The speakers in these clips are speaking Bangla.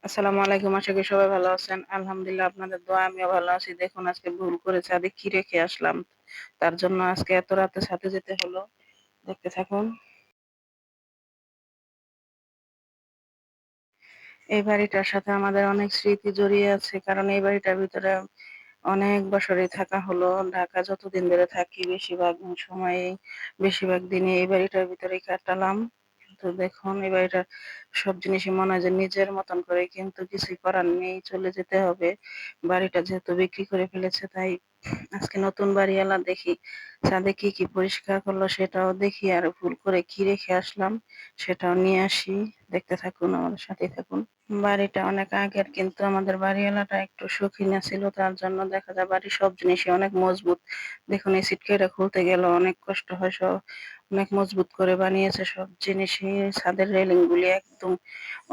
আসসালামু আলাইকুম। আশা করি সবাই ভালো আছেন। আলহামদুলিল্লাহ আপনাদের দোয়ায় আমিও ভালো আছি। দেখুন আজকে ভুল করে ছাদে কি রেখে আসলাম। তার জন্য আজকে এত রাতে ছাদে যেতে হলো। দেখতে থাকুন। এই বাড়িটার সাথে আমাদের অনেক স্মৃতি জড়িয়ে আছে। কারণ এই বাড়িটার ভিতরে অনেক বছরই থাকা হলো। ঢাকা যতদিন ধরে থাকি বেশিরভাগ দিনই এই বাড়িটার ভিতরেই কাটালাম। তো দেখুন এই বাড়িটার সব জিনিসই মনে হয় যে নিজের মতন করে, কিন্তু কিছুই করার নেই, চলে যেতে হবে। বাড়িটা যেহেতু বিক্রি করে ফেলেছে, তাই আজকে নতুন বাড়িওয়ালা দেখি ছাদে কি কি পরিষ্কার করলো সেটাও দেখি, আর ভুল করে কি রেখে আসলাম সেটাও নিয়ে আসি। দেখতে থাকুন, আমাদের সাথে থাকুন। বাড়িটা অনেক আগের, কিন্তু আমাদের বাড়িওয়ালাটা একটু শৌখিনা ছিল, তার জন্য দেখা যায় বাড়ির সব জিনিসই অনেক মজবুত। দেখুন এই সিটকাটা খুলতে গেল অনেক কষ্ট হয়, সব অনেক মজবুত করে বানিয়েছে। সব জিনিসই ছাদের রেলিং গুলি একদম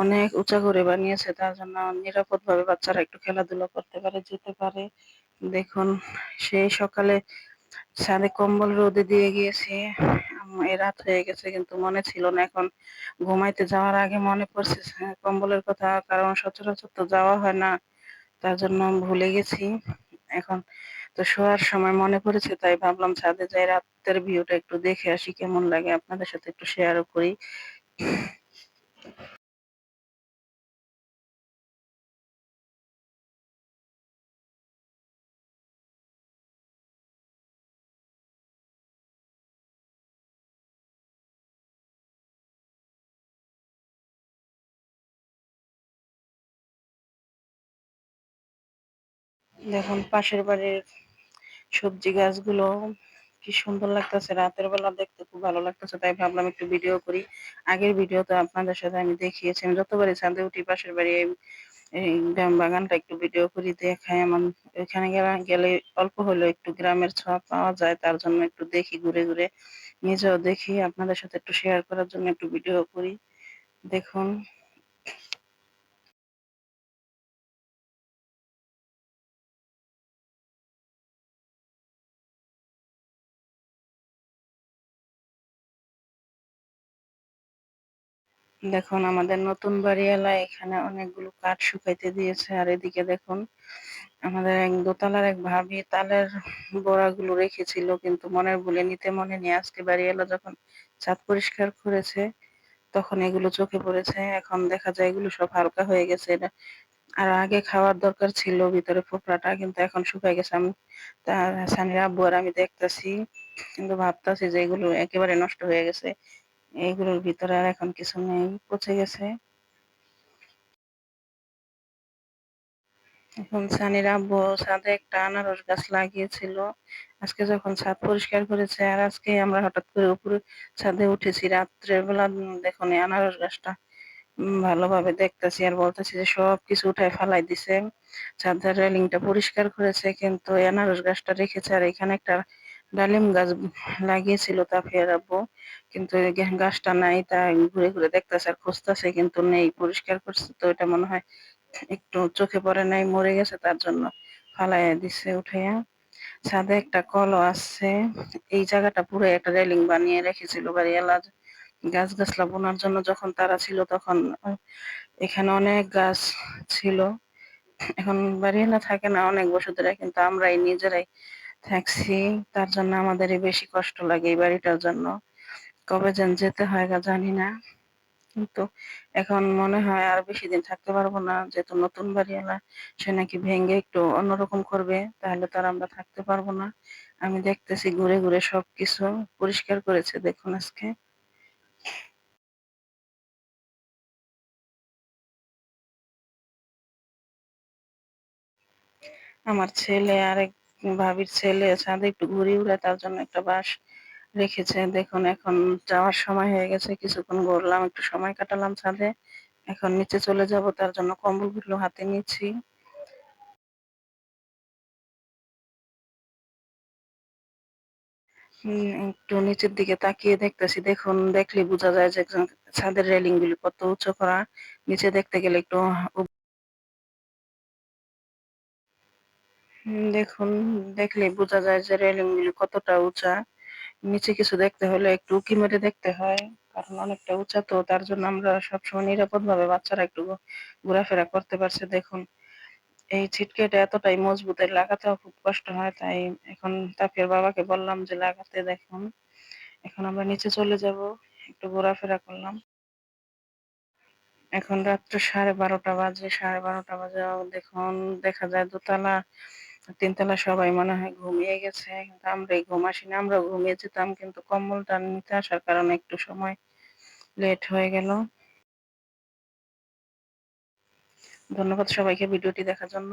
অনেক উঁচা করে বানিয়েছে, তার জন্য নিরাপদ ভাবে বাচ্চারা একটু খেলাধুলা করতে পারে, যেতে পারে। দেখুন সেই সকালে ছাদে কম্বল রোদে দিয়ে গিয়েছি। এই রাত হয়ে গেছে কিন্তু মনে ছিল না। এখন ঘুমাইতে যাওয়ার আগে মনে পড়ছে কম্বলের কথা, কারণ সচরাচর তো যাওয়া হয় না, তার জন্য ভুলে গেছি। এখন তো শোয়ার সময় মনে পড়েছে, তাই ভাবলাম ছাদে যাই, রাতের ভিউটা একটু দেখে আসি কেমন লাগে, আপনাদের সাথে একটু শেয়ারও করি। দেখুন পাশের বাড়ির সবজি গাছগুলো কি সুন্দর লাগতেছে, রাতের বেলা দেখতে খুব ভালো লাগতেছে, তাই ভাবলাম একটু ভিডিও করি। আগের ভিডিও তো আপনাদের সাথে আমি দেখিয়েছি, আমি যতবারই ছাদে উঠি পাশের বাড়ি এই গ্রাম বাগানটা একটু ভিডিও করি, দেখাই। আমার ওইখানে গেলে অল্প হলেও একটু গ্রামের ছোঁয়া পাওয়া যায়, তার জন্য একটু দেখি ঘুরে ঘুরে, নিজেও দেখি, আপনাদের সাথে একটু শেয়ার করার জন্য একটু ভিডিও করি। দেখুন দেখুন আমাদের নতুন বাড়িওয়ালা এখানে অনেকগুলো কাঠ শুকাইতে দিয়েছে, আর এদিকে দেখুন আমাদের এক দোতলার এক ভাবি তালের বড়াগুলো রেখেছিল, কিন্তু মনের ভুলে নিতে মনে নেই। আজকে বাড়িওয়ালা যখন ছাদ পরিষ্কার করেছে তখন এগুলো চোখে পড়েছে। এখন দেখা যায় এগুলো সব হালকা হয়ে গেছে। এটা আর আগে খাওয়ার দরকার ছিল ভিতরে ফোকরাটা, কিন্তু এখন শুকায় গেছে। আমি তার সানির আব্বু আর আমি দেখতাছি, কিন্তু ভাবতাছি যে এগুলো একেবারে নষ্ট হয়ে গেছে, এগুলোর ভিতরে আর এখন কিছু নেই, পচে গেছে। এখন সানির আব্বু ছাদে একটা আনারস গাছ লাগিয়েছিল। আজকে যখন ছাদ পরিষ্কার করেছে, আর আজকে আমরা হঠাৎ করে উপরে ছাদে উঠেছি রাত্রের বেলা, দেখুন এই আনারস গাছটা ভালোভাবে দেখতেছি, আর বলতেছি যে সবকিছু উঠায় ফালাই দিছে। ছাদের রেলিংটা পরিষ্কার করেছে, কিন্তু এই আনারস গাছটা রেখেছে। আর এখানে একটা ডালিম গাছ লাগিয়েছিল তাফিয়ার আব্বু, কিন্তু এই গাছটা নাই, তাই ঘুরে ঘুরে দেখতেছে আর খুঁজতেছে, কিন্তু নেই। পরিষ্কার করছে তো এটা মনে হয় একটু চোখে পড়ে নাই, মরে গেছে, তার জন্য ফালাইয়া দিছে উঠাইয়া। ছাদে একটা কলও আছে। এই জায়গাটা পুরো একটা রেলিং বানিয়ে রেখেছিল বাড়িওয়ালা, গাছ গাছলা বোনার জন্য। যখন তারা ছিল তখন এখানে অনেক গাছ ছিল। এখন বাড়িওয়ালা থাকে না অনেক বছর ধরে, কিন্তু আমরাই নিজেরাই থাকছি, তার জন্য আমাদেরই বেশি কষ্ট লাগে এই বাড়িটার জন্য। কবে যেন যেতে হয় গা জানি না, কিন্তু এখন মনে হয় আর বেশি দিন থাকতে পারবো না, যেহেতু নতুন বাড়িওয়ালা সে নাকি ভেঙে একটু অন্যরকম করবে, তাহলে তো আর আমরা থাকতে পারবো না। আমি দেখতেছি ঘুরে ঘুরে সবকিছু পরিষ্কার করেছে, দেখুন আজকে। আমার ছেলে আর এক ভাবির ছেলে ছাদে একটু ঘুরে উড়ে, তার জন্য একটা বাঁশ রেখেছে। দেখুন এখন যাওয়ার সময় হয়ে গেছে, কিছুক্ষণ ঘুরলাম, একটু সময় কাটালাম ছাদে, এখন নিচে চলে যাব, তার জন্য কম্বলগুলো হাতে নিচ্ছি। একটু নিচের দিকে তাকিয়ে দেখতেছি। দেখুন দেখলে বোঝা যায় যে ছাদের রেলিং গুলি কত উঁচু করা। নিচে দেখতে গেলে একটু দেখুন দেখলে বোঝা যায় যে রেলিং গুলি কতটা উঁচা। নিচে কিছু দেখতে হলে একটু উঁকি মেরে দেখতে হয়, কারণ অনেকটা উঁচা, তো তার জন্য আমরা সবসময় নিরাপদভাবে বাচ্চারা একটু ঘোরাফেরা করতে পারছে। দেখুন এই ছিটকেটা এতটাই মজবুত, এর লাগাতেও খুব কষ্ট হয়। তাই এখন তাফিয়ার বাবাকে বললাম যে লাগাতে। দেখুন এখন আমরা নিচে চলে যাব, একটু ঘোরাফেরা করলাম। এখন রাত্র 12:30 বাজে। 12:30 বাজে দেখুন দেখা যায় দোতলা 3 তলা সবাই মনে হয় ঘুমিয়ে গেছে, কিন্তু আমরা ঘুম আসিনি, আমরা ঘুমিয়ে যেতাম, কিন্তু কম্বলটা নিতে আসার কারণে একটু সময় লেট হয়ে গেল। ধন্যবাদ সবাইকে ভিডিওটি দেখার জন্য।